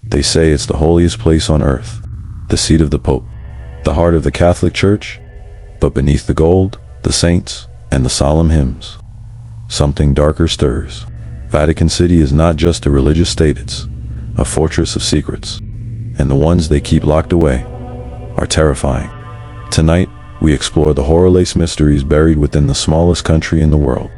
They say it's the holiest place on earth, the seat of the Pope, the heart of the Catholic Church, but beneath the gold, the saints, and the solemn hymns, something darker stirs. Vatican City is not just a religious state, it's a fortress of secrets, and the ones they keep locked away are terrifying. Tonight, we explore the horror-laced mysteries buried within the smallest country in the world.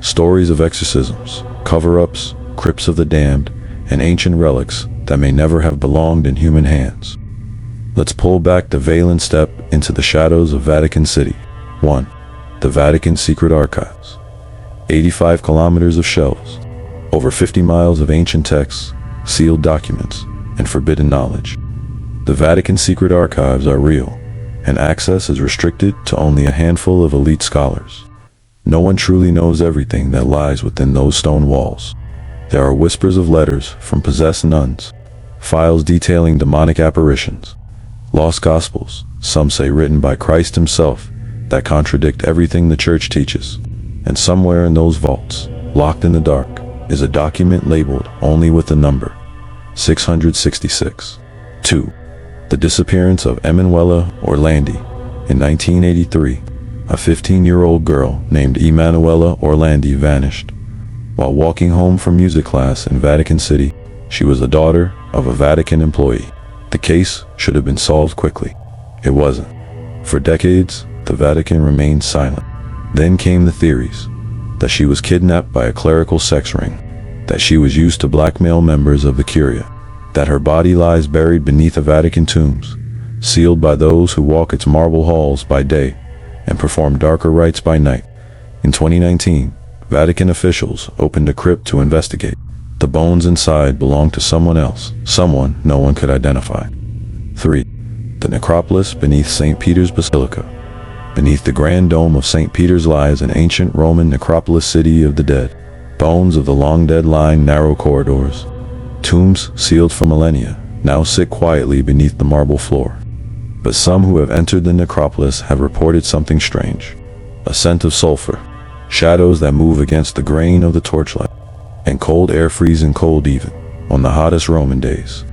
Stories of exorcisms, cover-ups, crypts of the damned, and ancient relics that may never have belonged in human hands. Let's pull back the veil and step into the shadows of Vatican City. 1. The Vatican Secret Archives. 85 kilometers of shelves, over 50 miles of ancient texts, sealed documents, and forbidden knowledge. The Vatican Secret Archives are real, and access is restricted to only a handful of elite scholars. No one truly knows everything that lies within those stone walls. There are whispers of letters from possessed nuns, files detailing demonic apparitions, lost gospels, some say written by Christ himself, that contradict everything the church teaches. And somewhere in those vaults, locked in the dark, is a document labeled only with the number 666. 2. The disappearance of Emanuela Orlandi. In 1983, a 15-year-old girl named Emanuela Orlandi vanished. While walking home from music class in Vatican City, she was the daughter of a Vatican employee. The case should have been solved quickly. It wasn't. For decades, the Vatican remained silent. Then came the theories that she was kidnapped by a clerical sex ring, that she was used to blackmail members of the Curia, that her body lies buried beneath the Vatican tombs, sealed by those who walk its marble halls by day and perform darker rites by night. In 2019, Vatican officials opened a crypt to investigate. The bones inside belonged to someone else, someone no one could identify. 3. The necropolis beneath St. Peter's Basilica. Beneath the grand dome of St. Peter's lies an ancient Roman necropolis, city of the dead. Bones of the long-dead line narrow corridors. Tombs sealed for millennia now sit quietly beneath the marble floor. But some who have entered the necropolis have reported something strange. A scent of sulfur, shadows that move against the grain of the torchlight, and cold air freezing cold even on the hottest Roman days.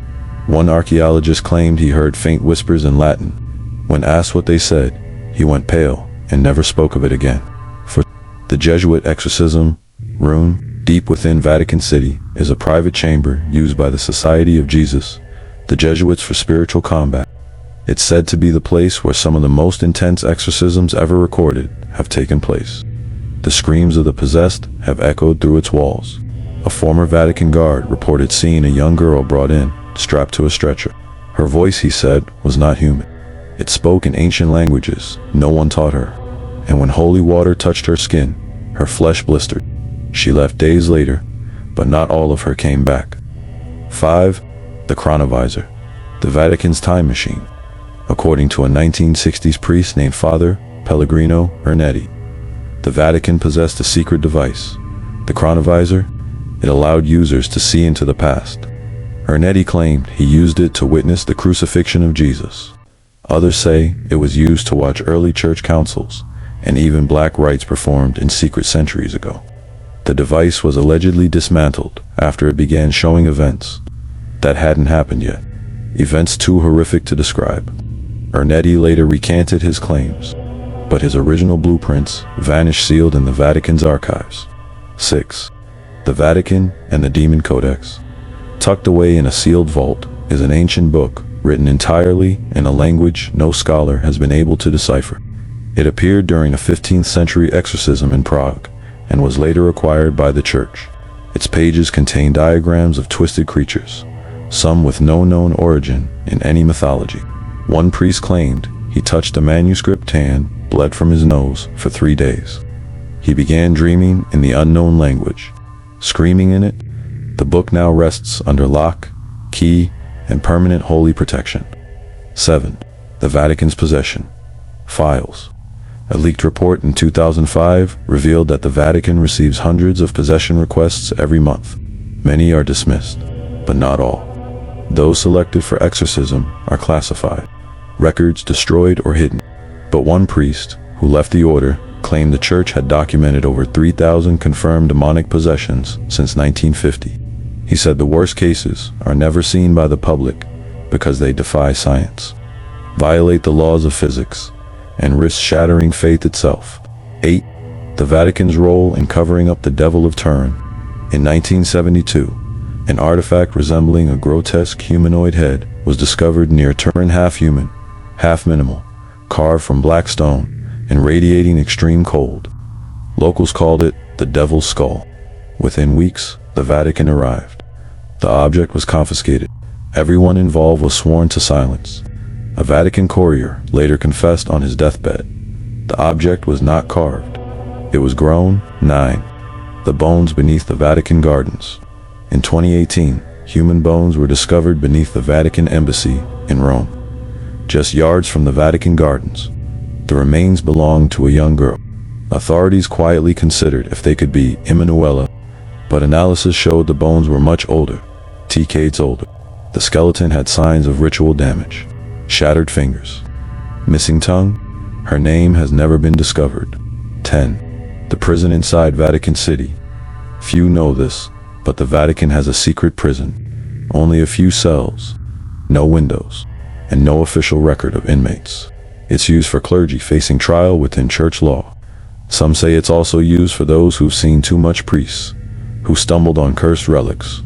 One archaeologist claimed he heard faint whispers in Latin. When asked what they said, he went pale and never spoke of it again. For the Jesuit exorcism room, deep within Vatican City, is a private chamber used by the Society of Jesus, the Jesuits, for spiritual combat. It's said to be the place where some of the most intense exorcisms ever recorded have taken place. The screams of the possessed have echoed through its walls. A former Vatican guard reported seeing a young girl brought in, strapped to a stretcher. Her voice, he said, was not human. It spoke in ancient languages no one taught her, and when holy water touched her skin, her flesh blistered. She left days later, but not all of her came back. 5. The Chronovisor, the Vatican's time machine. According to a 1960s priest named Father Pellegrino Ernetti, the Vatican possessed a secret device, the Chronovisor. It allowed users to see into the past. Ernetti claimed he used it to witness the crucifixion of Jesus. Others say it was used to watch early church councils and even black rites performed in secret centuries ago. The device was allegedly dismantled after it began showing events that hadn't happened yet, events too horrific to describe. Ernetti later recanted his claims, but his original blueprints vanished sealed in the Vatican's archives. 6. The Vatican and the Demon Codex. Tucked away in a sealed vault is an ancient book written entirely in a language no scholar has been able to decipher. It appeared during a 15th century exorcism in Prague and was later acquired by the church. Its pages contain diagrams of twisted creatures, some with no known origin in any mythology. One priest claimed he touched a manuscript hand, bled from his nose for 3 days. He began dreaming in the unknown language, screaming in it. The book now rests under lock, key, and permanent holy protection. 7. The Vatican's possession. Files. A leaked report in 2005 revealed that the Vatican receives hundreds of possession requests every month. Many are dismissed, but not all. Those selected for exorcism are classified, records destroyed or hidden. But one priest, who left the order, claimed the church had documented over 3,000 confirmed demonic possessions since 1950. He said the worst cases are never seen by the public because they defy science, violate the laws of physics, and risk shattering faith itself. 8. The Vatican's role in covering up the Devil of Turin. In 1972, an artifact resembling a grotesque humanoid head was discovered near Turin, half human, half minimal, carved from black stone and radiating extreme cold. Locals called it the Devil's Skull. Within weeks, the Vatican arrived. The object was confiscated. Everyone involved was sworn to silence. A Vatican courier later confessed on his deathbed. The object was not carved. It was grown. 9. The bones beneath the Vatican gardens. In 2018, human bones were discovered beneath the Vatican embassy in Rome, just yards from the Vatican gardens. The remains belonged to a young girl. Authorities quietly considered if they could be Emanuela, but analysis showed the bones were much older, decades older. The skeleton had signs of ritual damage, shattered fingers, missing tongue. Her name has never been discovered. 10. The prison inside Vatican City. Few know this, but the Vatican has a secret prison. Only a few cells, no windows, and no official record of inmates. It's used for clergy facing trial within church law. Some say it's also used for those who've seen too much priests, who stumbled on cursed relics,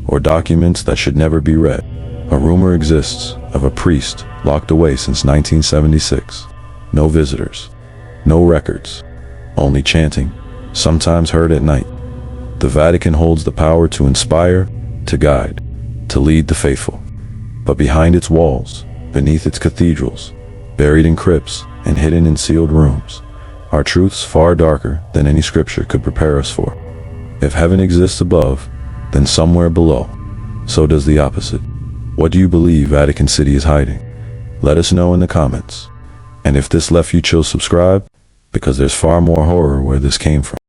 or documents that should never be read. A rumor exists of a priest locked away since 1976. No visitors, no records, only chanting, sometimes heard at night. The Vatican holds the power to inspire, to guide, to lead the faithful. But behind its walls, beneath its cathedrals, buried in crypts and hidden in sealed rooms, are truths far darker than any scripture could prepare us for. If heaven exists above, then somewhere below, so does the opposite. What do you believe Vatican City is hiding? Let us know in the comments. And if this left you chills, subscribe, because there's far more horror where this came from.